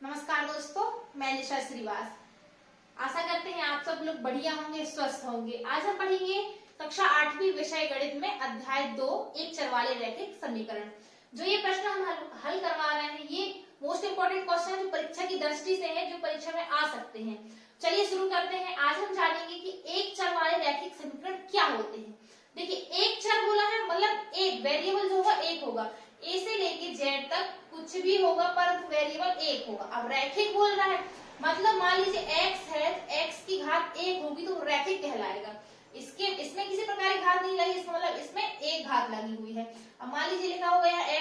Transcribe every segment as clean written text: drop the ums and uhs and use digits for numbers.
नमस्कार दोस्तों, मैं निशा श्रीवास। आशा करते हैं आप सब लोग बढ़िया होंगे, स्वस्थ होंगे। आज हम पढ़ेंगे कक्षा 8वीं विषय गणित में अध्याय 2 एक चर वाले रैखिक समीकरण। जो ये प्रश्न हम हल करवा रहे हैं, ये मोस्ट इंपोर्टेंट क्वेश्चन है जो परीक्षा की दृष्टि से है, जो परीक्षा में आ सकते हैं। चलिए शुरू करते हैं। आज हम जानेंगे कि एक चर वाले रैखिक समीकरण क्या होते हैं। देखिए, एक चर बोला है मतलब एक वेरिएबल जो होगा एक होगा, ए से लेके जेड तक कुछ भी होगा पर वेरिएबल एक होगा। अब रैखिक बोल रहा है मतलब मान लीजिए x है, x की घात एक होगी तो रैखिक कहलाएगा। इसमें किसी प्रकार की घात नहीं लगी, इसका मतलब इसमें एक घात लगी हुई है। अब मान लीजिए लिखा हुआ है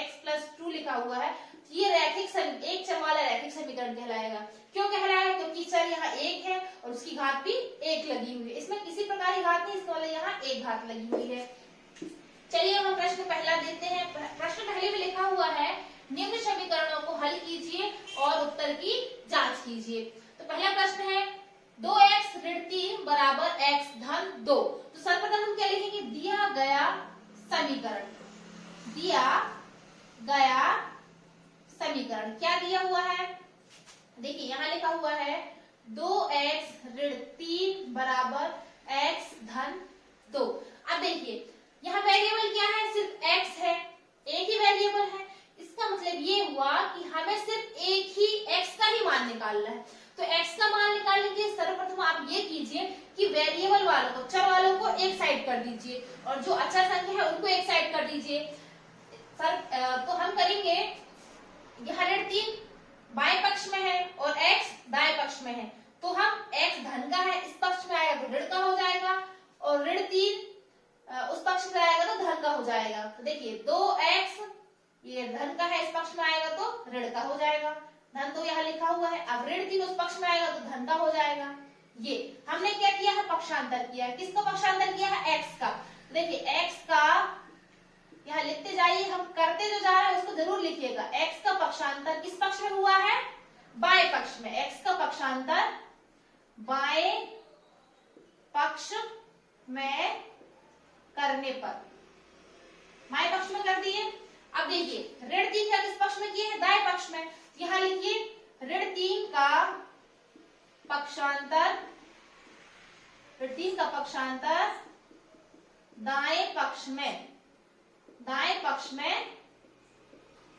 x+2 लिखा हुआ है, ये रैखिक एक चर वाला रैखिक समीकरण कहलाएगा। क्यों कहलाएगा? क्योंकि चर यहाँ एक है और उसकी घात भी एक लगी हुई है। इसमें किसी प्रकार की घात नहीं, इसका मतलब यहाँ एक घात लगी हुई है। चलिए हम प्रश्न पहला देते हैं। प्रश्न पहले में लिखा हुआ है निम्न समीकरणों को हल कीजिए और उत्तर की जांच कीजिए। तो पहला प्रश्न है 2x ऋण 3 बराबर x धन 2। तो सर्वप्रथम हम क्या लिखेंगे? दिया गया समीकरण क्या दिया हुआ है? देखिए यहाँ लिखा हुआ है 2x ऋण 3 बराबर x धन 2। अब देखिए यहाँ वेरिएबल क्या है? सिर्फ x है, एक ही वेरिएबल है। इसका मतलब ये हुआ कि हमें सिर्फ एक ही x का ही मान निकालना है। तो x का मान निकालने के लिए सर्वप्रथम आप ये कीजिए कि वेरिएबल वालों को, चर वालों को एक साइड कर दीजिए और जो अचर संख्या है उनको एक साइड कर दीजिए। तो हम करेंगे, यहाँ ऋण 3 बाएं पक्ष में है और x दाएं पक्ष में है, तो हम x धन का है, इस पक्ष में आएगा तो ऋण का हो जाएगा, और ऋण 3 उस पक्ष में आएगा तो धन का हो जाएगा। तो देखिए 2x ये धन का है, इस पक्ष में आएगा तो ऋण का हो जाएगा। धन तो यहाँ लिखा हुआ है। अब ऋण 3 उस पक्ष में आएगा तो धन का हो जाएगा। ये हमने क्या किया है? पक्षांतर किया है। किसका पक्षांतर किया है? x का। देखिए x का यहाँ लिखते जाइए, हम करते जो जा रहे हैं उसको जरूर लिखिएगा। x का पक्षांतर किस पक्ष में हुआ है? बाएं पक्ष में। x का पक्षांतर बाएं पक्ष में करने पर बाएं पक्ष में कर दिए। अब देखिए ऋण 3 का किस पक्ष में किए हैं? दाएं पक्ष में। यहाँ लिखिए ऋण 3 का पक्षांतर दाएं पक्ष में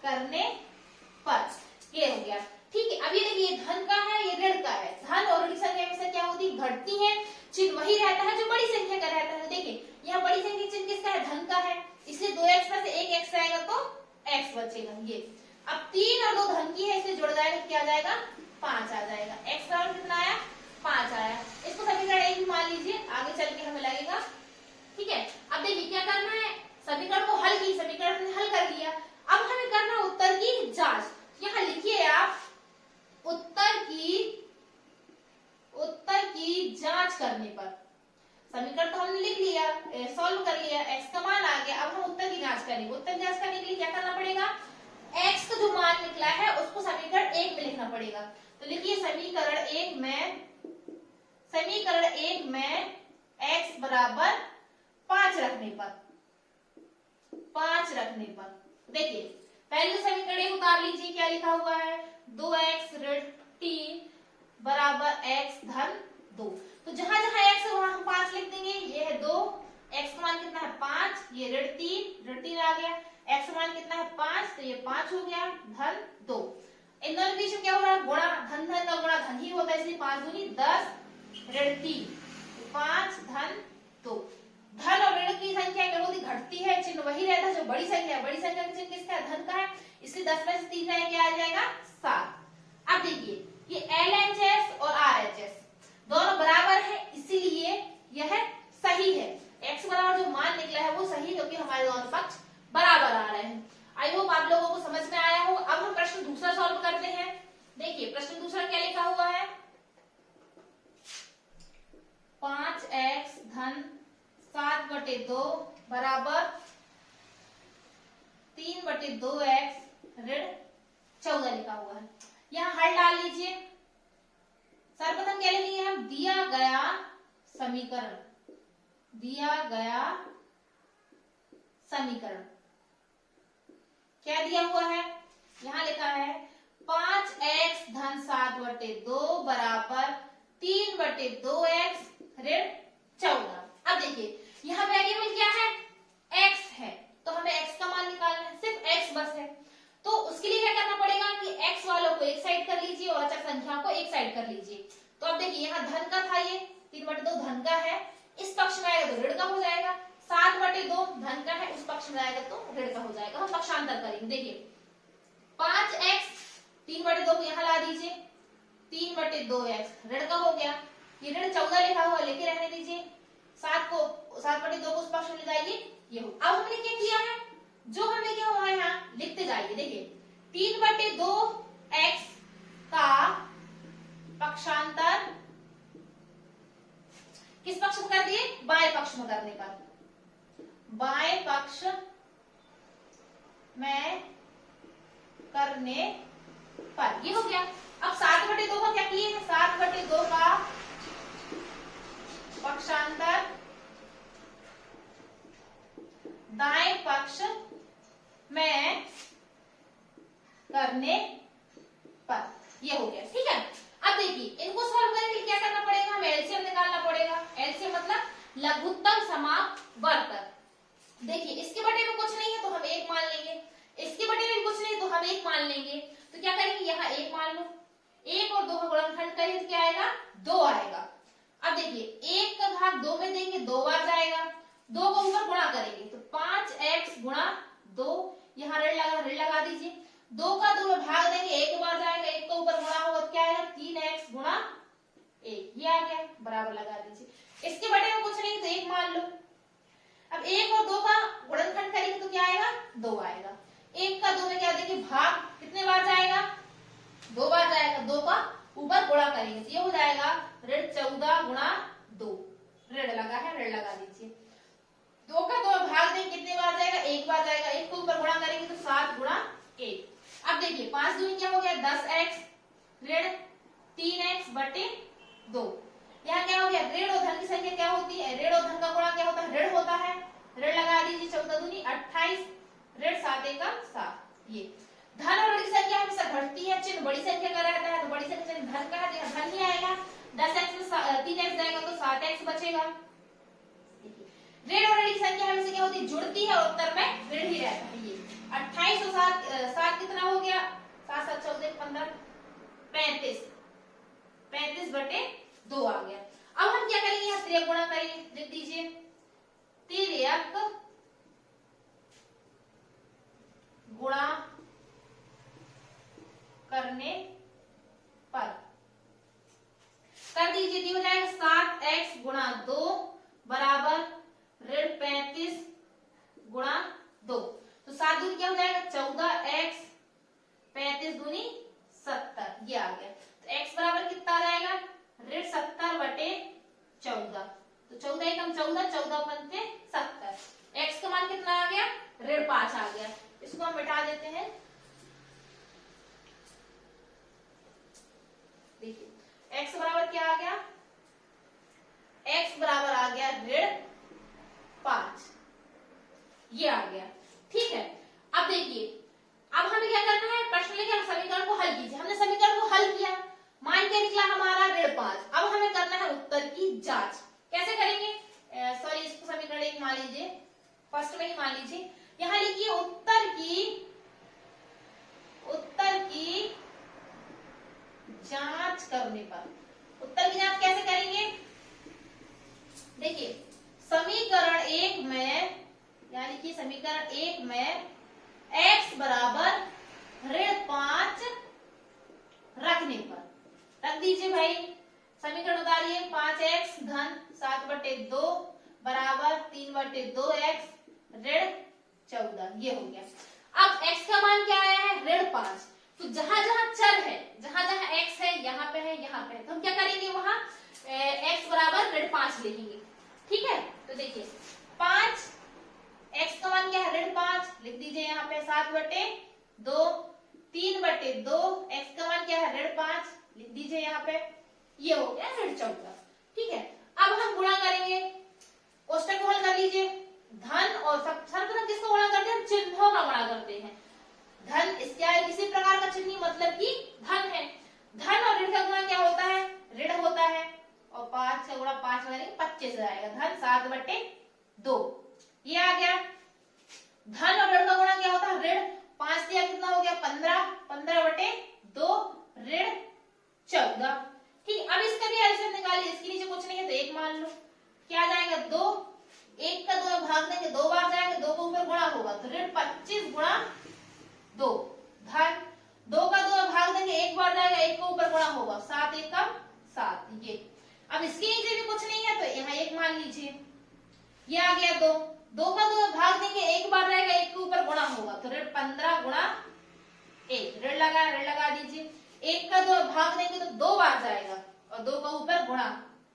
करने पर, ये हो गया। ठीक है। अब ये देखिए धन का है, ये ऋण का है। धन और ऋण संख्या में से क्या होती है? घटती है। चिन्ह वही रहता है जो बड़ी संख्या का रहता है। देखिए यहाँ बड़ी संख्या चिन्ह किसका है? धन का है, इसलिए 2x में से 1x आएगा तो x बचेगा। ये अब 3 और 2 धन की है, इसलिए जुड़ जाएगा, क्या आ जाएगा? 5 आ जाएगा। x बराबर कितना आया? 5 आया। इसको समीकरण 1 मान लीजिए, आगे चल के हमें लगेगा। ठीक है। अब देखिए क्या करना है? समीकरण को हल की, समीकरण ने हल कर लिया। अब हमें करना है उत्तर की जांच। यहाँ लिखिए आप उत्तर की जांच करने पर। समीकरण तो हमने लिख लिया, सॉल्व कर लिया, x का मान आ गया। अब हम उत्तर की जांच करेंगे। उत्तर की जांच करने के लिए क्या करना पड़ेगा? x का जो मान निकला है उसको समीकरण 1 में लिखना पड़ेगा। तो लिखिए समीकरण 1 में x बराबर 5 रखने पर देखिए पहले समीकरण 1 उतार लीजिए। क्या लिखा हुआ है? 2x ऋण 3 बराबर x धन 2। तो जहां जहां x है वहां हम 5 लिख देंगे। ये है 2, x का मान कितना है? 5। ये ऋण 3 आ गया। x का मान कितना है? 5, तो ये 5 हो गया धन 2। इन दोनों के बीच में क्या हो रहा है? गुणा। धन धन का गुणा धन ही होता है, इसलिए 5 दूनी 10 ऋण 3 5 धन 2। धन और ऋण की संख्या क्या होती? घटती है। चिन्ह वही रहता है जो बड़ी संख्या है। बड़ी संख्या का चिन्ह किसका है? धन का है, इसलिए 10 में से 3 जाए क्या आ जाएगा? 7। अब देखिए ये LHS और RHS दोनों बराबर है, इसीलिए यह सही है। x बराबर जो मान निकला है वो सही, क्योंकि हमारे दोनों पक्ष बराबर आ रहे हैं। आई होप आप लोगों को समझ में आया हो। अब हम प्रश्न दूसरा सॉल्व करते हैं। देखिए प्रश्न दूसरा क्या लिखा हुआ है? 5x धन 7/2 बराबर 3/2x ऋण 14 लिखा हुआ है। यहाँ हल डाल लीजिए। सर्वप्रथम क्या लिखेंगे हम? दिया गया समीकरण क्या दिया हुआ है? यहाँ लिखा है 2 बराबर 3/2x ऋण 14। अब देखिए यहाँ वेरिएबल क्या है, x है, तो हमें x का मान निकालना है, सिर्फ x बस है। तो उसके लिए क्या करना पड़ेगा कि x वालों को एक साइड कर लीजिए और अचर संख्या को एक साइड कर लीजिए। तो अब देखिए यहाँ धन का था, ये 3/2 धन का है, इस पक्ष में आएगा तो ऋण का हो जाएगा। 7/2 धन का है, उस पक्ष में आएगा तो ऋण का हो जाएगा। हम पक्षांतर करेंगे। देखिए 5x 3/2 को यहाँ ला दीजिए, 3/2x ऋण का हो गया। ये ऋण 14 लिखा हुआ लेके रहने दीजिए, 7/2 को उस पक्ष में ले जाइए, ये हो। अब हमने क्या किया है, जो हमने क्या हुआ है यहाँ लिखते जाइए। देखिए 3/2x का पक्षांतर किस पक्ष में कर दिए, बाएं पक्ष में करने पर, बाएं पक्ष में करने पर ये हो गया। अब 7/2 का क्या किए, 7/2 का पक्षांतर दाएं पक्ष में करने पर ये हो गया। ठीक है, अब देखिए इनको सॉल्व करने के लिए क्या करना पड़ेगा, हमें एलसीएम निकालना पड़ेगा। एलसीएम मतलब लघुत्तम समापवर्तक। देखिए इसके बटे में कुछ नहीं है तो हम 1 मान लेंगे, इसके बटे में कुछ नहीं तो हम 1 मान लेंगे। तो क्या करेंगे, यहाँ 1 मान लो, 1 और 2 का गुणनखंड करेंगे तो क्या आएगा, 2 आएगा। अब देखिए 1 का भाग 2 में देंगे, 2 बार जाएगा, 2 को ऊपर गुणा करेंगे तो 5x गुणा 2, यहाँ ऋण लगा दीजिए। 2 का 2 में भाग देंगे, 1 बार जाएगा, 1 को ऊपर गुणा होगा तो क्या आएगा, 3x गुणा 1, ये आ गया, बराबर लगा दीजिए। इसके बटे में कुछ नहीं तो 1 मान लो। अब 1 और 2 का गुणनखंड करेंगे तो क्या आएगा, 2 आएगा। 1 का 2 में क्या देंगे, भाग कितने बार जाएगा, 2 बार जाएगा, 2 का ऊपर गुणा करेंगे तो ये हो जाएगा ऋण 14 गुणा 2, ऋण लगा है, ऋण लगा दीजिए। 2 का 2 भाग देंगे, कितने बार जाएगा, 1 बार जाएगा, 1 को ऊपर गुणा करेंगे तो 7 गुणा 1। अब देखिए 5 दूनी क्या हो गया, 10x ऋण 3x/2। यहाँ क्या हो गया, ऋण और धन की संख्या क्या होती है, ऋण और धन का गुणा क्या होता है, ऋण होता है, ऋण लगा दीजिए। 14 दूनी 28 ऋण 7 1 7। ये धन और ऋण की संख्या हमेशा घटती है, चिन्ह बड़ी संख्या का रहता है, तो बड़ी संख्या धन का है, धन ही आएगा। 10x में 3x जाएगा तो 7x बचेगा। ऋण और ऋण की संख्या हमेशा क्या होती है, जुड़ती है और उत्तर में ऋण ही रहता है। ये 28 और 7 कितना हो गया, 7 7 14 15 35, 35/2 आ गया। अब हम क्या करेंगे, यहाँ तिर्यक गुणा करेंगे, लिख दीजिए तिर्यक गुणा करने पर कर दीजिए, ये हो जाएगा 7x गुणा 2 बराबर ऋण 35 गुणा 2। तो 7 दूनी क्या हो जाएगा, 14x, 35 दूनी 70, ये आ गया। तो x बराबर कितना आ जाएगा, ऋण 70/14। तो 14 एकम 14, 14 पंते 70। x का मान कितना आ गया, ऋण 5 आ गया। इसको हम मिटा देते हैं। देखिए x बराबर क्या आ गया, x बराबर आ गया ऋण 5, ये आ गया। ठीक है, अब देखिए अब हमें क्या करना है, प्रश्न लेके समीकरण को हल कीजिए। हमने समीकरण को हल किया, मान क्या निकला हमारा, ऋण 5। अब हमें करना है उत्तर की जांच। कैसे करेंगे, सॉरी इसको समीकरण 1 मान लीजिए, फर्स्ट में ही मान लीजिए। यहाँ लिखिए उत्तर की जांच करने पर। उत्तर की जांच कैसे करेंगे, देखिए समीकरण 1 में, यानी कि समीकरण 1 में x बराबर ऋण 5 रखने पर, रख दीजिए भाई, समीकरण उतारिए। 5x धन 7/2 बराबर 3/2x ऋण 14, ये हो गया। अब x का मान क्या आया है, ऋण 5। तो जहां जहां चर है, जहां जहां x है, यहाँ पे है, यहाँ पे है, तो हम क्या करेंगे, वहां x बराबर ऋण 5 लिखेंगे। ठीक है, तो देखिए 5 x का मान क्या है, ऋण 5 लिख दीजिए यहाँ पे, 7/2 3/2 x का मान क्या है, ऋण 5 लिख दीजिए यहाँ पे, ये हो गया ऋण 14। ठीक है, अब हम गुणा करेंगे, कोष्टक को हल कर लीजिए। धन और सर्वप्रथम किसको गुणा करते हैं, चिन्हों का गुणा करते हैं। धन इसके किसी प्रकार का चिन्ह मतलब कि धन है, धन और ऋण का गुणा का गुणा 5 करेंगे 25 आएगा, धन 7/2। ये आ गया। धन और ऋण का गुणा क्या होता है, ऋण। 5 दिया कितना हो गया 15, 15/2 ऋण 14। ठीक, अब इसका भी एलसीएम निकालिए। इसके नीचे कुछ नहीं है तो 1 मान लो, क्या जाएगा 2, 1 का 2 में भाग देंगे 2 बार जाएगा, 2 को ऊपर गुणा होगा तो ऋण 25 गुणा 2, धन 2 का 2 में भाग देंगे 1 बार जाएगा, 1 को ऊपर गुणा होगा 7 एकम 7। ये अब इसके नीचे भी कुछ नहीं है तो यहाँ 1 मान लीजिए। ये आ गया 2, 2 का 2 में भाग देंगे 1 बार जाएगा, 1 के ऊपर गुणा होगा तो ऋण 15 गुणा 1, ऋण लगा दीजिए। 1 का 2 में भाग देंगे तो 2 बार जाएगा और 2 का ऊपर गुणा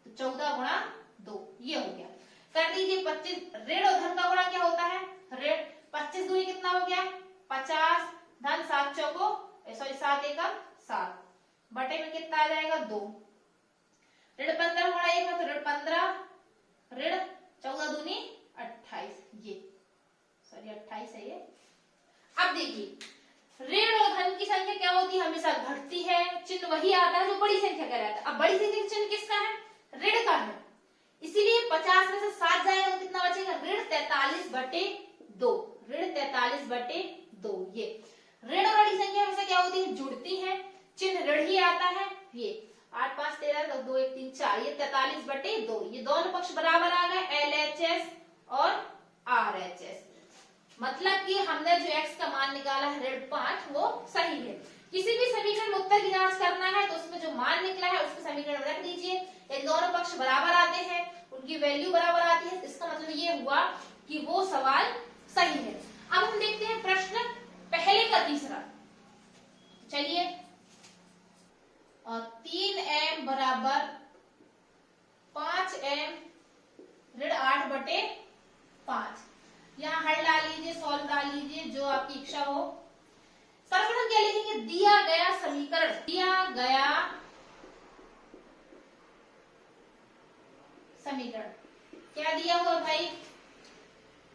तो 14 गुणा 2, ये हो गया। कर दीजिए 25। ऋण और धन का गुणा क्या होता है, ऋण। 25 दूनी कितना हो गया 50, धन 7 चौको 7 एकम 7, बटे में कितना आ जाएगा 2। ऋण 15 गुणा 1 में तो ऋण 15, ऋण 14 दूनी 28, ये सॉरी 28 है ये। अब देखिए ऋण और धन की संख्या क्या होती है, हमेशा घटती है, चिन्ह वही आता है जो बड़ी संख्या का रहता है। अब बड़ी संख्या का चिन्ह किसका है, ऋण का है, इसीलिए 50 में से 7 जाएगा तो कितना बचेगा ऋण 43/2, ऋण 43/2। ये ऋण और बड़ी संख्या हमेशा क्या होती है, जुड़ती है, चिन्ह ऋण ही आता है। ये 8 5 13 2 1 3 4, ये 43/2। ये दोनों पक्ष बराबर आ गए, LHS और RHS। मतलब कि हमने जो x का मान निकाला है ऋण 5 वो सही है। किसी भी समीकरण में उत्तर की जांच करना है तो उसमें जो मान निकला है उसको समीकरण में रख दीजिए। यदि दोनों पक्ष बराबर आते हैं, उनकी वैल्यू बराबर आती है, तो इसका मतलब ये हुआ कि वो सवाल सही है। अब हम देखते हैं प्रश्न पहले का तीसरा। चलिए 3m बराबर 5m ऋण 8/5। यहाँ हल डाल लीजिए, सॉल्व डाल लीजिए, जो आपकी इच्छा हो। सर्वप्रथम क्या लिखेंगे, दिया गया समीकरण, दिया गया समीकरण क्या दिया हुआ भाई,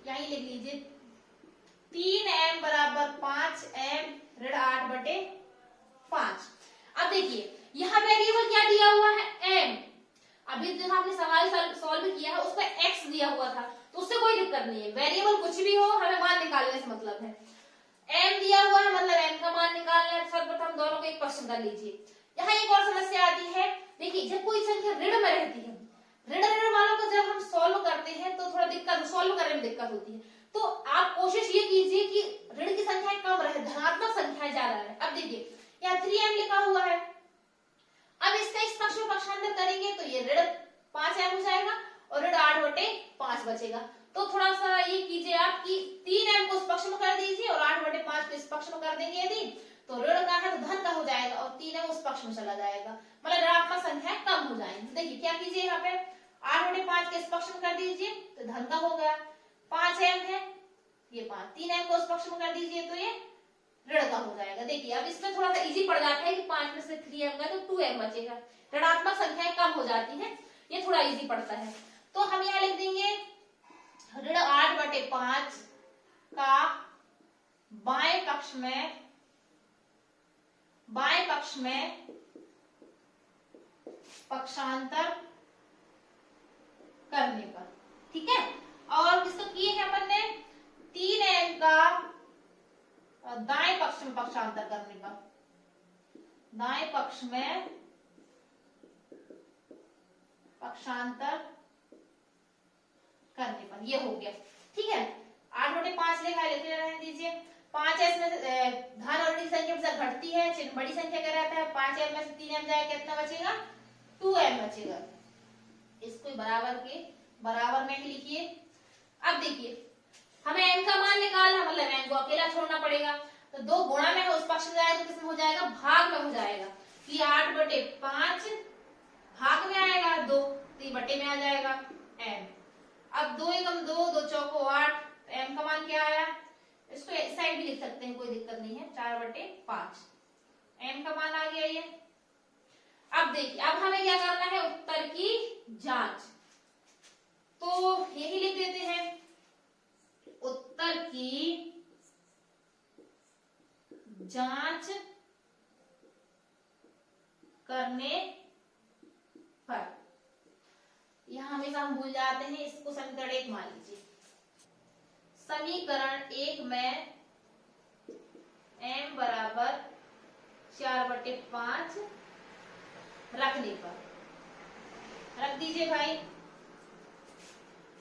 यही लिख लीजिए 3m बराबर 5m ऋण 8/5। अब देखिए यहाँ वेरिएबल क्या दिया हुआ है, m। अभी जो आपने सवाल सॉल्व किया है उसमें x दिया हुआ था तो उससे कोई दिक्कत नहीं है, वेरिएबल कुछ भी हो हमें मान निकालने से मतलब है। m दिया हुआ है मतलब m का मान निकालना है। सर्वप्रथम दोनों को एक प्रश्न कर लीजिए। यहाँ एक और समस्या आती है, देखिए जब कोई संख्या ऋण में रहती है, ऋण वालों को जब हम सॉल्व करते हैं तो थोड़ा दिक्कत, सॉल्व करने में दिक्कत होती है। तो आप कोशिश ये कीजिए कि ऋण की संख्या कम रहे, धनात्मक संख्याएं ज्यादा रहे। अब देखिए यहाँ 3m लिखा हुआ है, अब इसका इस पक्ष में पक्षांतर करेंगे तो ये ऋण 5m हो जाएगा और ऋण 8/5 बचेगा। तो थोड़ा सा ये कीजिए आप कि 3m को इस पक्ष में कर दीजिए और 8/5 को इस पक्ष में कर देंगे यदि, तो ऋण का है तो धन का हो जाएगा और 3m उस पक्ष में चला जाएगा, मतलब ऋणात्मक संख्या कम हो जाएंगी। देखिए क्या कीजिए, यहाँ पे 8/5 के इस पक्ष में कर दीजिए तो धन का हो गया, 5m है ये 5, 3m को उस पक्ष में कर दीजिए तो ये ऋण का हो जाएगा। देखिए अब इसमें थोड़ा सा इजी पड़ जाता है कि 5 में से 3m गया तो 2m बचेगा, ऋणात्मक संख्याएं कम हो जाती है, ये थोड़ा इजी पड़ता है। तो हम यहाँ लिख देंगे ऋण 8/5 का बाएं पक्ष में पक्षांतर करने पर, ठीक है। और किसको किए हैं अपन ने, 3m का दाएं पक्ष में पक्षांतर करने पर, दाएं पक्ष में पक्षांतर करने पर ये हो गया, ठीक है। 8/5 लिखा है, लिखने रहने दीजिए। 5s में धन और ऋण संख्या में घटती है, चिन्ह बड़ी संख्या का रहता है। 5m में से 3m जाएगा कितना बचेगा, 2m बचेगा। इसको बराबर में ही लिखिए। अब देखिए हमें m का मान निकालना, मतलब m को अकेला छोड़ना पड़ेगा, तो 2 गुणा में है उस पक्ष में जाएगा तो किसमें हो जाएगा, भाग में हो जाएगा। तो ये 8/5 भाग में आएगा 2, तो ये बटे में आ जाएगा m। अब 2 एकम 2, 2 चौको 8, m का मान क्या आया, इसको इस साइड भी लिख सकते हैं, कोई दिक्कत नहीं है, 4/5 m का मान आ गया ये। अब देखिए अब हमें क्या करना है, उत्तर की जांच, तो यही लिख देते हैं उत्तर की जांच करने पर। यहाँ हमेशा हम भूल जाते हैं, इसको समीकरण 1 मान लीजिए। समीकरण 1 में m बराबर 4/5 रखने पर, रख दीजिए भाई।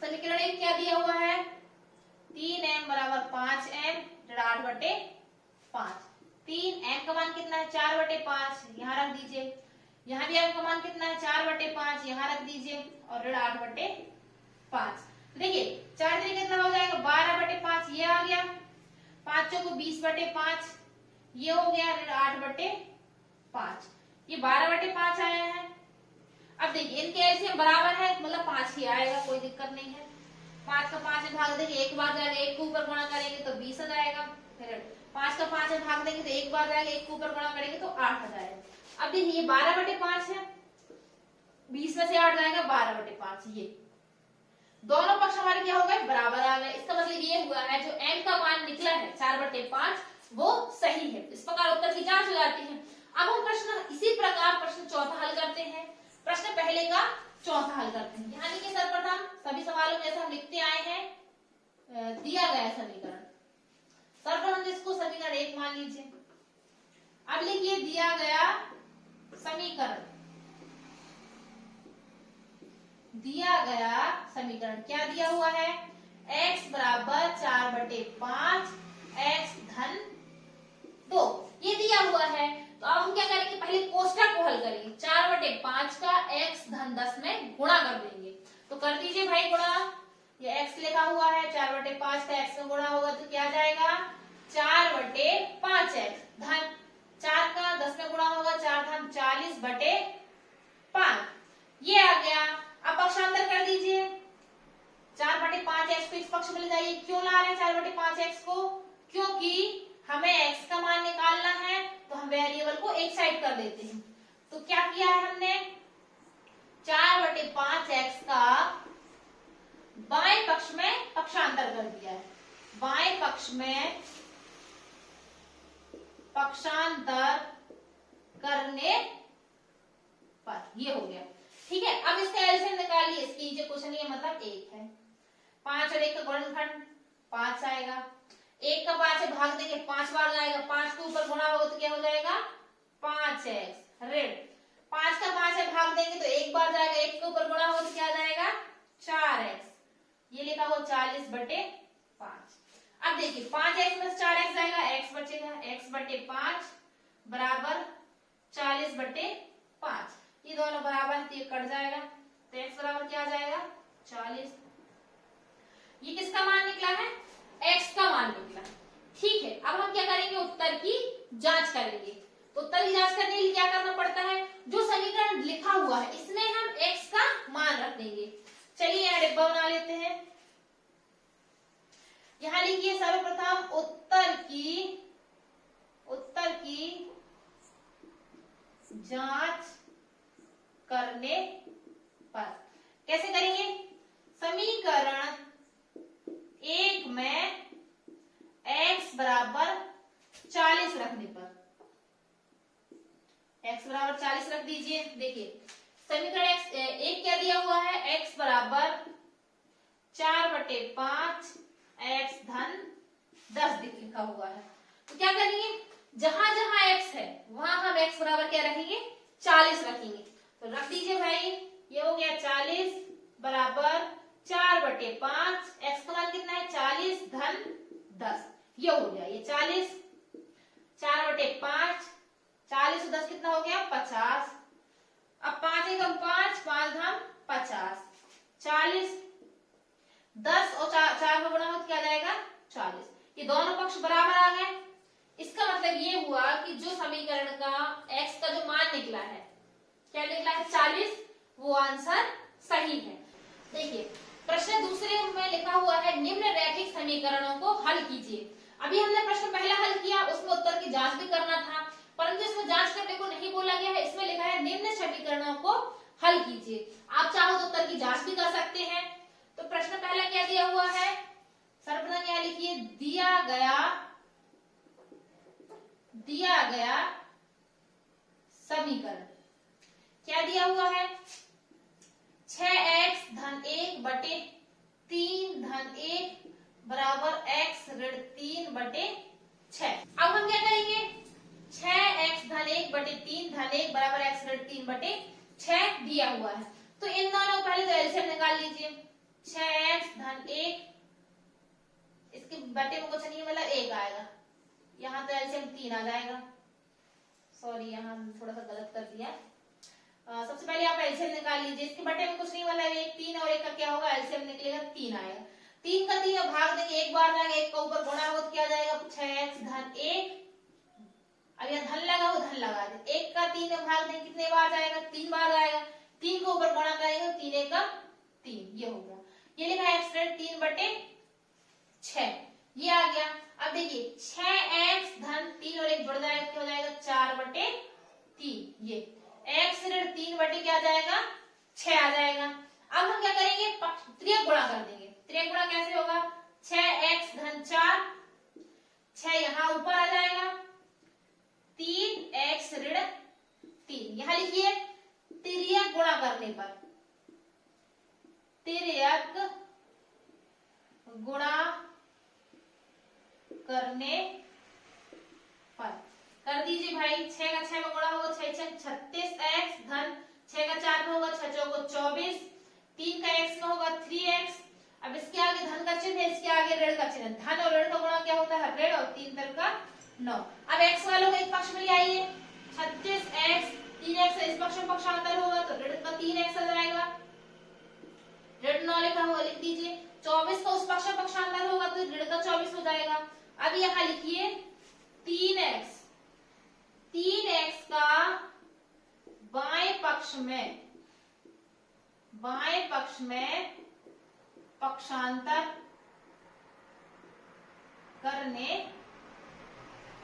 समीकरण 1 क्या दिया हुआ है, 3m बराबर 5m 8/5। 3m का मान कितना है, 4/5, यहाँ रख दीजिए। यहाँ भी m का मान कितना है, 4/5, यहाँ रख दीजिए, और 8/5। देखिए 4 3 कितना हो जाएगा, 12/5, ये आ गया। 5 चौको 20/5, ये हो गया 8/5, ये 12/5 आया है। अब देखिए इनके एलसीएम बराबर है, मतलब 5 ही आएगा, कोई दिक्कत नहीं है। 5 का 5 में भाग देंगे, एक बार जाएगा, एक को ऊपर गुणा करेंगे तो 20 आ जाएगा। फिर 5 का 5 में भाग देंगे तो एक बार जाएगा, एक को ऊपर गुणा करेंगे तो 8 आ जाएगा। अब देखिए ये 12/5 है, 20 में से 8 जाएगा, 12/5। ये दोनों पक्ष हमारे क्या हो गए, बराबर आ गए। इसका मतलब ये हुआ है जो m का मान निकला है 4/5 वो सही है। इस प्रकार उत्तर की जांच हो जाती है। अब हम प्रश्न इसी प्रकार प्रश्न चौथा हल करते हैं। प्रश्न पहले का चौथा हल करते हैं। यहाँ देखिए सर्वप्रथम सभी सवालों में जैसे हम लिखते आए हैं, दिया गया समीकरण, सर्वप्रथम इसको समीकरण 1 मान लीजिए। अब लिखिए दिया गया समीकरण, दिया गया समीकरण क्या दिया हुआ है, x बराबर 4/5 x धन 2, ये दिया हुआ है। तो अब हम क्या करेंगे, पहले कोष्ठक को हल करेंगे। 4/5 का x धन 10 में गुणा कर देंगे। तो कर दीजिए भाई गुणा, ये x लिखा हुआ है, 4/5 का x में गुणा होगा तो क्या आ जाएगा, 4/5x धन 4 का 10 में गुणा होगा, 4 धन 40/5, ये आ गया। अब पक्षांतर कर दीजिए, 4/5x को इस पक्ष में ले जाइए। क्यों ला रहे हैं 4/5x को, क्योंकि हमें x का मान निकालना है, तो हम वेरिएबल को एक साइड कर देते हैं। तो क्या किया है हमने, 4/5x का बाएं पक्ष में पक्षांतर कर दिया है। बाएं पक्ष में पक्षांतर करने पर ये हो गया, ठीक है। अब इसका एलसीएम निकालिए, इसकी नीचे कुछ नहीं है, मतलब 1 है। 5 और 1 का गुणनखंड 5 आएगा। 1 का 5 से भाग देंगे, 5 बार आएगा, 5 के ऊपर गुणा होगा तो क्या हो जाएगा, 5x ऋण 5 का 5 से भाग देंगे तो एक बार जाएगा, 1 के ऊपर गुणा होगा तो क्या जाएगा, 4x, ये लिखा हुआ 40/5। अब देखिए 5x में 4x जाएगा, x बचेगा, x/5 बराबर 40/5, ये दोनों बराबर है तो ये कट जाएगा, तो x बराबर क्या आ जाएगा, 40। ये किसका मान निकला है, x का मान निकला। ठीक है, अब हम क्या करेंगे, उत्तर की जांच करेंगे। तो उत्तर की जांच करने के लिए क्या करना पड़ता है, जो समीकरण लिखा हुआ है इसमें हम x का मान रख देंगे। चलिए यहाँ डिब्बा बना लेते हैं। यहाँ लिखिए सर्वप्रथम उत्तर की जांच करने पर कैसे करेंगे, समीकरण 1 में x बराबर 40 रखने पर, x बराबर 40 रख दीजिए। देखिए समीकरण x 1 क्या दिया हुआ है, x बराबर 4/5 x धन 10 लिखा हुआ है। तो क्या करेंगे, जहां जहां x है वहां हम x बराबर क्या रखेंगे, 40 रखेंगे। तो रख दीजिए भाई, ये हो गया 40 बराबर 4/5, x का मान कितना है, 40 धन 10, ये हो गया, ये 40 4/5, 40 और 10 कितना हो गया, 50। अब 5 एकम 5, 5 धन 50, 40 10 और 4 में गुणा हो तो क्या जाएगा, 40। ये दोनों पक्ष बराबर आ गए। इसका मतलब ये हुआ कि जो समीकरण का x का जो मान निकला है, क्या निकला है, 40, वो आंसर सही है। देखिए प्रश्न दूसरे में लिखा हुआ है, निम्न रैखिक समीकरणों को हल कीजिए। अभी हमने प्रश्न पहला हल किया, उसमें उत्तर की जांच भी करना था, परंतु इसमें जांच करने को नहीं बोला गया है। इसमें लिखा है निम्न समीकरणों को हल कीजिए। आप चाहो तो उत्तर की जांच भी कर सकते हैं। तो प्रश्न पहला क्या दिया हुआ है, सर्वप्रथम यहाँ लिखिए, दिया गया समीकरण क्या दिया हुआ है, 6 6x धन 1 बटे 3 धन 1 बराबर x ऋण 3 बटे 6। अब हम क्या करेंगे, 6x धन 1 बटे 3 धन 1 बराबर x ऋण 3 बटे 6 दिया हुआ है, तो इन दोनों पहले तो एलसीएम निकाल लीजिए। 6x धन 1, इसके बटे में कुछ नहीं मतलब 1 आएगा, यहाँ तो एलसीएम 3 आ जाएगा। सॉरी यहाँ थोड़ा सा गलत कर दिया। सबसे पहले आप एलसीएम निकाल लीजिए, इसके बटे में कुछ नहीं मतलब 1, 3 और 1 का क्या होगा, एलसीएम निकलेगा 3 आएगा। 3 का 3 भाग देंगे, एक बार जाएगा, 1 का ऊपर गुणा हो तो क्या जाएगा 6x धन 1। अब यहाँ धन लगा हो धन लगा दे, 1 का 3 भाग देंगे कितने बार जाएगा, 3 बार जाएगा। 3 को ऊपर गुणा करेंगे 3 1 का 3, ये हो गया। ये लिखा है x ऋण 3 बटे 6, ये आ गया। अब देखिए 6x धन 3 और 1 जुड़ जाएगा, क्या हो जाएगा 4 बटे 3, ये x ऋण 3 बटे क्या आ जाएगा 6 आ जाएगा। अब हम क्या करेंगे, त्रियक गुणा कर देंगे। त्रियक गुणा कैसे होगा, 6x धन 4, 6 यहाँ ऊपर आ जाएगा, 3x ऋण 3, यहां लिखिए तिर्यक गुणा करने पर, तिर्यक गुणा करने पर कर दीजिए भाई। 6 का 6 में गुणा होगा 6 6 36x धन 6 का 4 में होगा 6 चौको 24, 3 का x में होगा 3x। अब इसके आगे धन का चिन्ह है, इसके आगे ऋण का चिन्ह। धन और ऋण का गुणा क्या होता है, ऋण, और 3 3 का 9। अब x वालों को एक पक्ष में ले आइए, 36x 3x इस पक्ष में पक्षांतर होगा तो ऋण का 3x आ जाएगा, ऋण 9 लिखा हुआ लिख दीजिए। 24 का उस पक्ष में पक्षांतर होगा तो ऋण का 24 हो जाएगा। अब यहाँ लिखिए 3x, 3x का बाएं पक्ष में पक्षांतर करने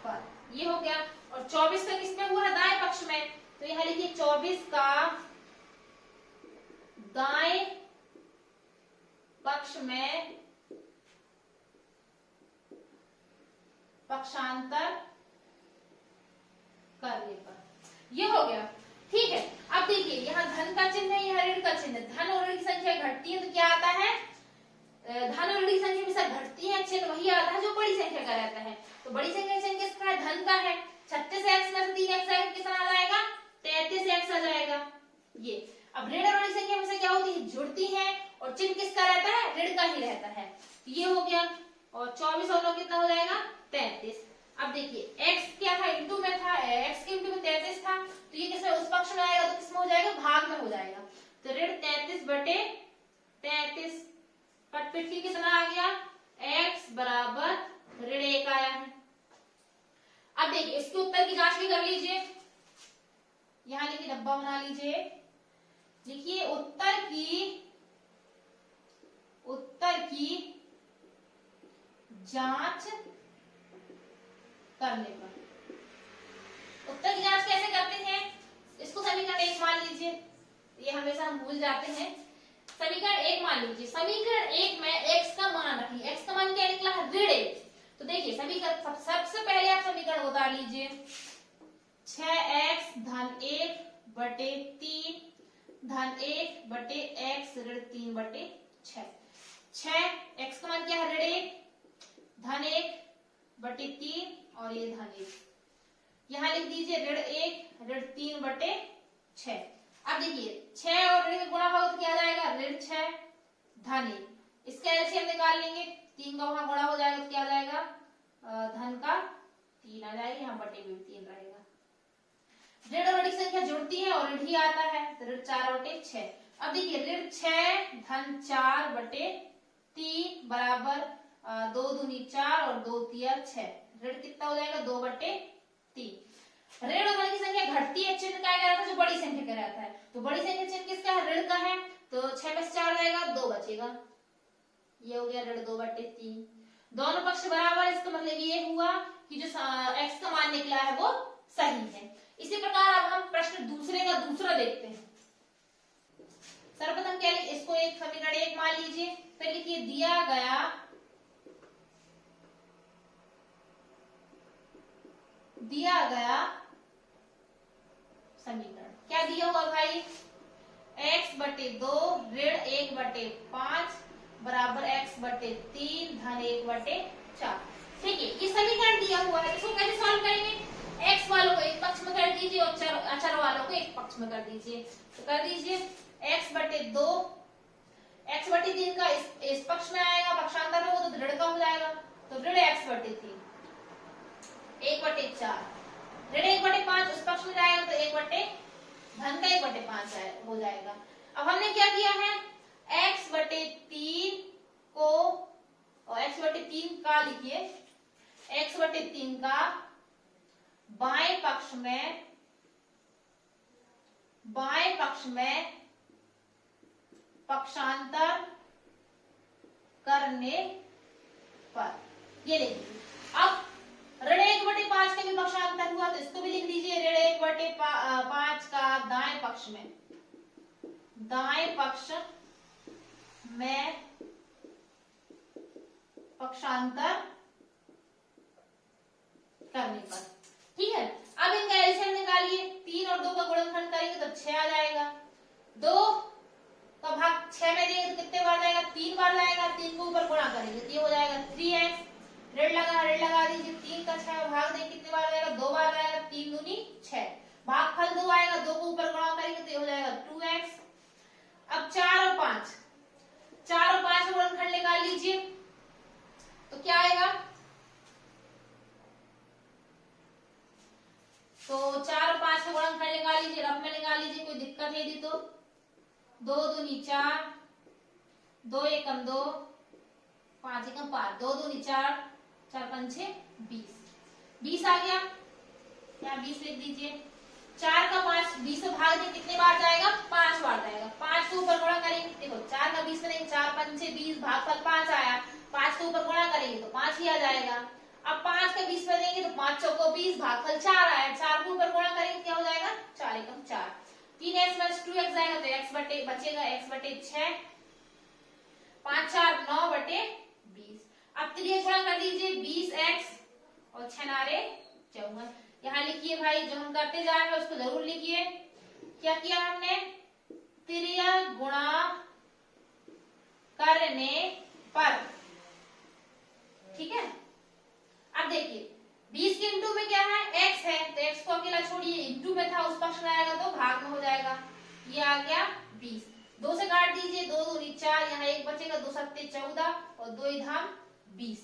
पर, ये हो गया। और 24 का किसमें हुआ, दाएं पक्ष में, तो यहाँ लिखिए 24 का दाएं पक्ष में पक्षांतर करने पर, ये हो गया। ठीक है, अब देखिए यहाँ धन का चिन्ह है, यहाँ ऋण का चिन्ह है। धन और ऋण की संख्या घटती है तो क्या आता है, धन और ऋण की संख्या हमेशा घटती है, चिन्ह वही आता है जो बड़ी संख्या का रहता है। तो बड़ी संख्या चिन्ह किसका है, धन का है। 36x में से 3x आएगा, कितना आ जाएगा 33x आ जाएगा। ये अब ऋण और बड़ी संख्या हमेशा क्या होती है, जुड़ती है, और चिन्ह किसका रहता है, ऋण का ही रहता है। ये हो गया, और 24 और 9 कितना हो जाएगा 33। अब देखिए x क्या था, इंटू में था, x के इंटू में 33 था, तो ये किसमें उस पक्ष में आएगा तो किसमें हो जाएगा, भाग में हो जाएगा। तो ऋण 33 बटे 33, पटपिटकी कितना आ गया, x बराबर ऋण 1 आया है। अब देखिए इसके उत्तर की जांच भी कर लीजिए, यहां लिखिए डब्बा बना लीजिए, लिखिए उत्तर की जांच करने पर। उत्तर की जांच कैसे करते हैं, इसको समीकरण 1 मान लीजिए, ये हमेशा हम भूल जाते हैं। समीकरण 1 मान लीजिए, समीकरण 1 में x का मान रखिए, x का मान क्या निकला है, ऋण 1। तो देखिए समीकरण सबसे पहले आप समीकरण उतार लीजिए, 6x धन 1 बटे 3 धन 1 बटे x ऋण 3 बटे 6। 6x का मान क्या है, ऋण 1, धन 1 बटे 3 और ये धन 1, यहां लिख दीजिए ऋण 1 ऋण 3 बटे 6। अब देखिए 6 और ऋण गुणा होगा तो क्या आ जाएगा, ऋण 6 धन 1, इसका एलसीएम निकाल लेंगे, 3 का वहां गुणा हो जाएगा तो क्या आ जाएगा, धन का 3 आ जाएगा, यहाँ बटे में 3 रहेगा। ऋण और ऋण की संख्या जुड़ती है और ऋण ही आता है, तो ऋण 4 बटे 6। अब देखिए ऋण 6 धन 4 बटे 3 बराबर 2 दूनी 4 और 2 तिया 6, ऋण कितना हो जाएगा 2 बटे 3। ऋण और धन की संख्या घटती है, चिन्ह क्या रहता है, जो बड़ी संख्या का रहता है। तो बड़ी संख्या चिन्ह किसका है, ऋण का है, तो 6 में से 4 जाएगा 2 बचेगा, ये हो गया ऋण 2 बटे 3। दोनों पक्ष बराबर, इसका मतलब ये हुआ कि जो x का मान निकला है वो सही है। इसी प्रकार अब हम प्रश्न दूसरे का दूसरा देखते हैं। सर्वप्रथम क्या लिखिए, इसको एक समीकरण 1 मान लीजिए, फिर लिखिए दिया गया समीकरण। क्या दिया हुआ भाई, x x/2 ऋण 1/5 बराबर x/3 धन 1/4। ठीक है, ये समीकरण दिया हुआ है, इसको कैसे सॉल्व करेंगे? x वालों को एक पक्ष में कर दीजिए और अचर वालों को एक पक्ष में कर दीजिए। तो कर दीजिए x/2, x/3 का इस पक्ष में आएगा, पक्षांतर में वो तो ऋण का हो जाएगा, तो ऋण x/3 1/4, ऋण 1/5 उस पक्ष में जाएगा तो धन का 1/5 हो जाएगा। अब हमने क्या किया है, x/3 को और x/3 का लिखिए, x/3 का बाएं पक्ष में पक्षांतर करने पर, ये लिख लीजिए। अब ऋण 1/5 का भी पक्षांतर हुआ तो इसको भी लिख लीजिए, ऋण 1/5 का दाएं पक्ष में पक्षांतर करने पर। ठीक है, अब इनका एलसीएम निकालिए, 3 और 2 का गुणनखंड करेंगे तो 6 आ जाएगा, 2 का भाग 6 में देंगे तो कितने बार जाएगा, 3 बार जाएगा, 3 को ऊपर गुणा करेंगे तो ये हो जाएगा 3x, ऋण लगा दीजिए, 3 का 6 भाग देंगे कितने बार जाएगा, 2 बार जाएगा, 3 दूनी 6, भागफल 2 आएगा, 2 को ऊपर गुणा करेंगे तो ये हो जाएगा 2x। अब 4 और 5 का गुणनखंड निकाल लीजिए, तो क्या आएगा, तो 4 और 5 का गुणनखंड निकाल लीजिए, रफ में निकाल लीजिए, कोई दिक्कत है यदि तो 2 दूनी 4, 2 एकम 2, 5 एकम 5, 2 दूनी 4, 4 पंचे 20 आ गया, यहाँ 20 लिख दीजिए। 4 का 5 20 से भाग दें कितने बार जाएगा, 5 बार जाएगा, 5 को ऊपर गुणा करेंगे, देखो 4 का 20 में देंगे, 4 पंचे 20, भागफल 5 आया, 5 को ऊपर गुणा करेंगे तो 5 ही आ जाएगा। अब 5 का 20 में देंगे तो 5 चौको 20, भागफल 4 आया, 4 को ऊपर गुणा करेंगे क्या हो जाएगा, 4 एकम 4, 3x + 2x जाएगा तो x बचेगा x/6, 5 4 9/20। अब 3x गुणा कर दीजिए, 20x और 6 नारे 54। यहाँ लिखिए भाई, जो हम करते जा रहे हैं उसको जरूर लिखिए। क्या किया हमने, त्रिय गुणा करने पर। ठीक है, अब देखिए 20 के इंटू में क्या है, x है, तो x को अकेला छोड़िए, इंटू में था उस पक्ष में आएगा तो भाग में हो जाएगा, ये आ गया 20, 2 से काट दीजिए, 2 दूनी 4, यहाँ 1 बचेगा, 2 सत्ते 14 और 2 धाम 20,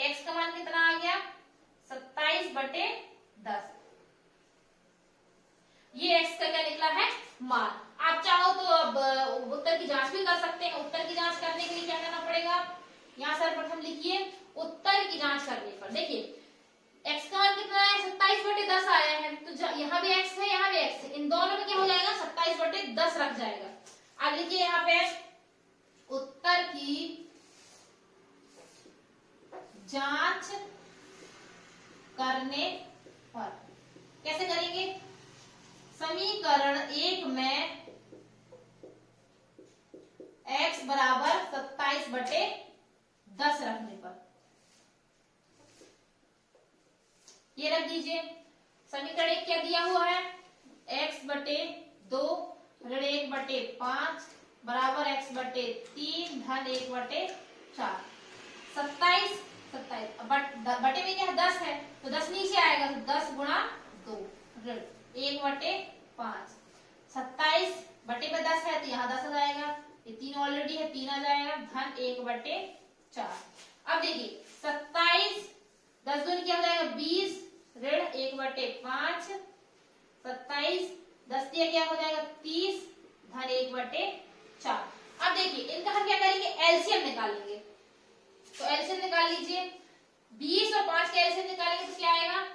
x का मान कितना आ गया, 27/10। ये x का क्या निकला है, मान। आप चाहो तो अब उत्तर की जांच भी कर सकते हैं। उत्तर की जांच करने के लिए क्या करना पड़ेगा, यहाँ सर्वप्रथम लिखिए, उत्तर की जांच करने पर देखिए x का मान कितना है, 27/10 आया है, तो यहाँ भी x है, यहाँ भी x है, इन दोनों में क्या हो जाएगा, 27/10 रख जाएगा। अब लिखिए यहाँ पे उत्तर की जांच करने पर कैसे करेंगे, समीकरण 1 में x बराबर 27/10 रखने पर, ये रख दीजिए। समीकरण 1 क्या दिया हुआ है, x/2 ऋण 1/5 बराबर x/3 धन 1/4, 27 बटे में क्या है, 10 है, तो 10 नीचे आएगा, तो 10 गुणा 2 ऋण 1/5, 27 बटे में 10 है तो यहाँ 10 आ जाएगा, ये 3 ऑलरेडी है, 3 आ जाएगा, धन 1/4। अब देखिए 27 10 दूनी क्या हो जाएगा, 20 ऋण 1/5, 27 10 दिया क्या हो जाएगा, 30 धन 1/4। अब देखिए इनका हम क्या करेंगे, एलसीएम निकालेंगे, तो एलसीएम निकाल लीजिए, 20 और 5 का एलसीएम निकालेंगे तो क्या आएगा,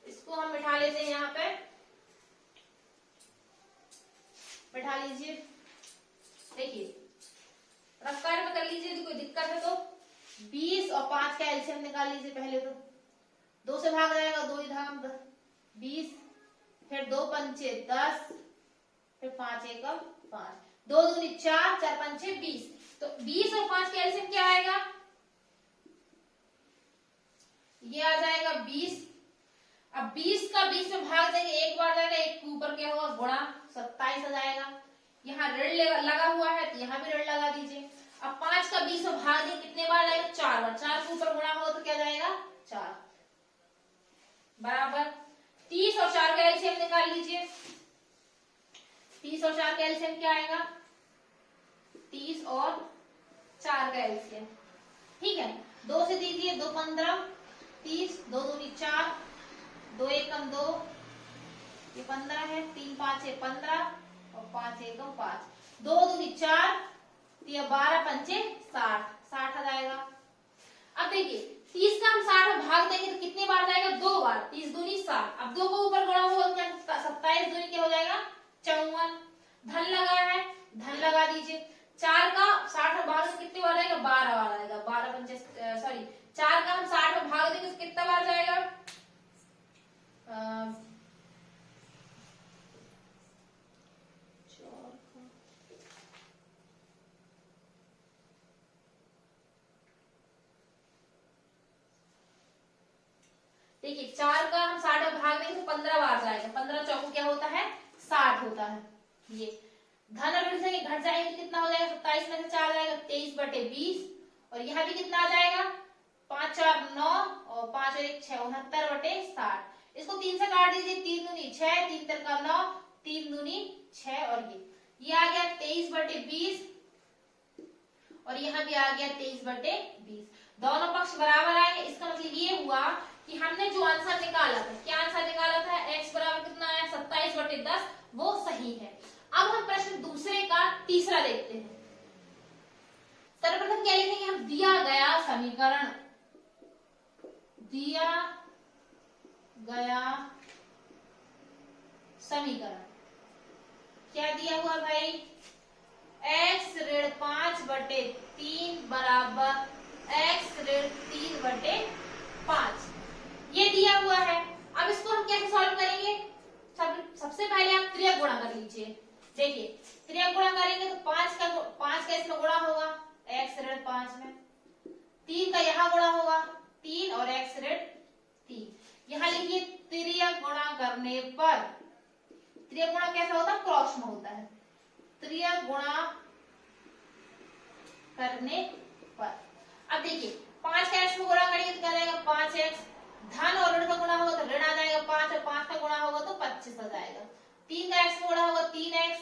इसको हम बिठा लेते हैं, यहाँ पे बिठा लीजिए, देखिए रफ्तार में कर लीजिए, कोई दिक्कत है तो 20 और 5 का एलसीएम निकाल लीजिए। पहले तो 2 से भाग जाएगा, 2 धाम 20, फिर 2 पंचे 10, फिर 5 एकम 5, 2 दूनी 4, 4 पंचे 20, तो 20 और 5 का एलसीएम क्या आएगा, ये आ जाएगा 20। अब 20 का 20 में भाग देंगे, एक बार जाएगा, एक के ऊपर क्या होगा, गुणा 27 आ जाएगा, यहाँ ऋण लगा हुआ है तो यहाँ भी ऋण लगा दीजिए। अब 5 का 20 में भाग दें कितने बार जाएगा? 4 बार। 4 के ऊपर गुणा हो तो क्या जाएगा? 4 बराबर 30 और 4 का एलसीएम निकाल लीजिए। 30 और 4 का एलसीएम क्या आएगा? 30 और 4 का एलसीएम, ठीक है। 2 से दीजिए, 2 15, 30, 2 दूनी 4, 2 एकम 2, ये 15 है, 3 5 है 15 और 5 एकम 5, 2 दूनी 4, 12 पंचे 60, 60 आ जाएगा। अब देखिए 30 का हम 60 में भाग देंगे तो कितने बार जाएगा? 2 बार। 30 दूनी 60, अब 2 को ऊपर गुणा होगा क्या? 27 दूनी क्या हो जाएगा? 54। धन लगा है, धन लगा दीजिए। 4 का 60 में भाग देंगे कितने बार आएगा? 12 बार आएगा। 12 पंचे सॉरी 4 का हम 60 में भाग देंगे तो कितना बार जाएगा? देखिए 4 का हम 60 में भाग देंगे तो 15 बार जाएगा। 15 चौको क्या होता है? 60 होता है। ये धन और ऋण से घट जाएंगे तो कितना हो जाएगा? 27 में से 4 जाएगा 23/20 और यहाँ भी कितना आ जाएगा? 5 4 9 और 5 और 1 6 69/60। इसको 3 से काट दीजिए। 3 दूनी 6, 3 3 का 9, 3 दूनी 6 और ये आ गया 23/20 और यहाँ भी आ गया 23/20। दोनों पक्ष बराबर आए। इसका मतलब ये हुआ कि हमने जो आंसर निकाला था, क्या आंसर निकाला था? x बराबर कितना आया? 27/10, वो सही है। अब हम प्रश्न दूसरे का तीसरा देखते हैं। सर्वप्रथम क्या लिखेंगे हम? दिया गया समीकरण, दिया गया समीकरण क्या दिया हुआ भाई? x ऋण 5/3 बराबर x ऋण 3/5 ये दिया हुआ है। अब इसको हम कैसे सॉल्व करेंगे? सबसे पहले आप त्रियक गुणा कर लीजिए। देखिए त्रियक गुणा करेंगे तो 5 का इसमें गुणा होगा x ऋण 5 में, 3 का यहाँ गुणा होगा 3 और x ऋण 3। यहाँ लिखिए त्रियक गुणा करने पर, त्रियक गुणा कैसा होता है? क्रॉस में होता है। त्रियक गुणा करने पर अब देखिए 5 का x में गुणा करेंगे तो क्या जाएगा? 5x। धन और ऋण का गुणा होगा तो ऋण आ जाएगा 5 और 5 का गुणा होगा तो 25 आ जाएगा। 3 का x में गुणा होगा 3x,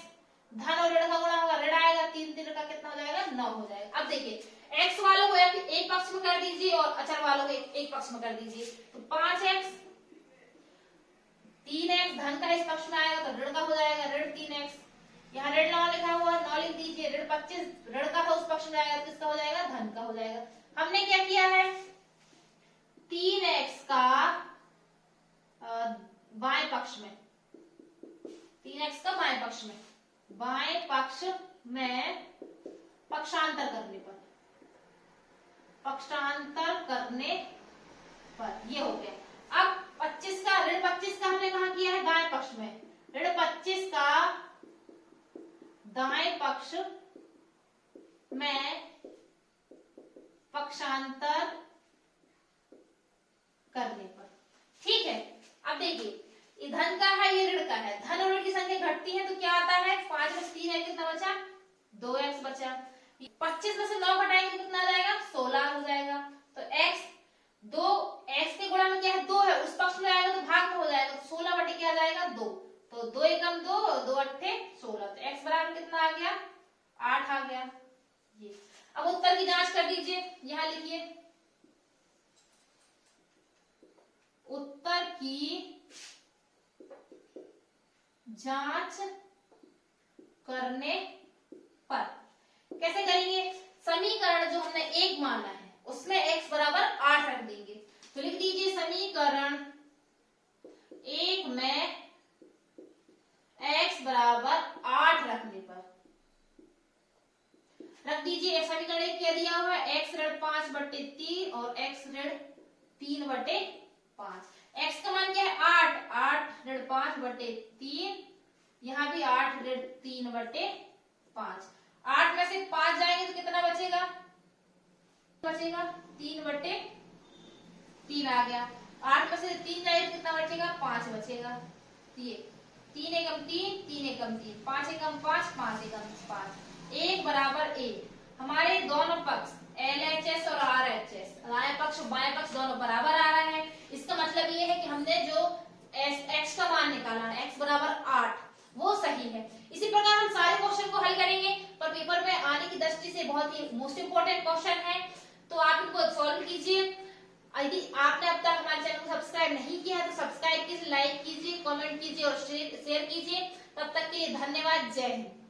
धन और ऋण का गुणा होगा ऋण आएगा, 3 3 का कितना हो जाएगा? 9 हो जाएगा। अब देखिए x वालों को एक पक्ष में कर दीजिए और अचर वालों को एक पक्ष में कर दीजिए। तो 5x 3x धन का इस पक्ष में आएगा तो ऋण का हो जाएगा ऋण 3x। यहाँ ऋण 9 लिखा हुआ 9 लिख दीजिए। ऋण 25 ऋण का था उस पक्ष में आएगा तो किसका हो जाएगा? धन का हो जाएगा। हमने क्या किया है? 3x का बाएं पक्ष में, 3x का बाएं पक्ष में, बाएं पक्ष में पक्षांतर करने पर, पक्षांतर करने पर ये हो गया। अब 25 का ऋण 25 का हमने कहा किया है? दाएं पक्ष में। ऋण 25 का दाएं पक्ष में पक्षांतर करने पर, ठीक है। अब देखिए ये धन का है, ये ऋण का है। धन और ऋण की संख्या घटती है तो क्या आता है? 5 में 3 है, कितना बचा? 2x बचा। 25 में से 9 घटाएंगे कितना आ जाएगा? 16 हो जाएगा। तो x के गुणा में क्या है? 2 है, उस पक्ष में आएगा तो भाग में हो जाएगा तो 16 बटे क्या आ जाएगा? 2। तो 2 एकम 2, 2 अट्ठे 16। तो x बराबर कितना आ गया? 8 आ गया। ये अब उत्तर की जांच कर दीजिए। यहां लिखिए उत्तर की जांच करने पर कैसे करेंगे? समीकरण जो हमने 1 माना है उसमें x बराबर 8 रख देंगे। तो लिख दीजिए समीकरण 1 में x बराबर 8 रखने पर रख दीजिए। समीकरण 1 क्या दिया हुआ है? x ऋण 5/3 और x ऋण 3/5। x का मान क्या है? 8, 8 ऋण 5/3, यहाँ भी 8 ऋण 3/5। 8 में से 5 जाएंगे तो कितना बचेगा? 3/3 आ गया। 8 में से 3 जाएगा तो कितना बचेगा? 5 बचेगा। ये 3 एकम 3, 3 एकम 3, 5 एकम 5, 5 एकम 5, 1 बराबर 1। हमारे दोनों पक्ष LHS और RHS, दाएं पक्ष बाएं पक्ष दोनों बराबर आ रहा है। इसका मतलब ये है कि हमने जो x का मान निकाला है, x बराबर 8, वो सही है। इसी प्रकार हम सारे क्वेश्चन को हल करेंगे, पर पेपर में आने की दृष्टि से बहुत ही मोस्ट इंपोर्टेंट क्वेश्चन है, तो आप इनको सॉल्व कीजिए। यदि आपने अब तक हमारे चैनल को सब्सक्राइब नहीं किया है तो सब्सक्राइब कीजिए, लाइक कीजिए, कमेंट कीजिए और शेयर कीजिए। तब तक के लिए धन्यवाद। जय हिंद।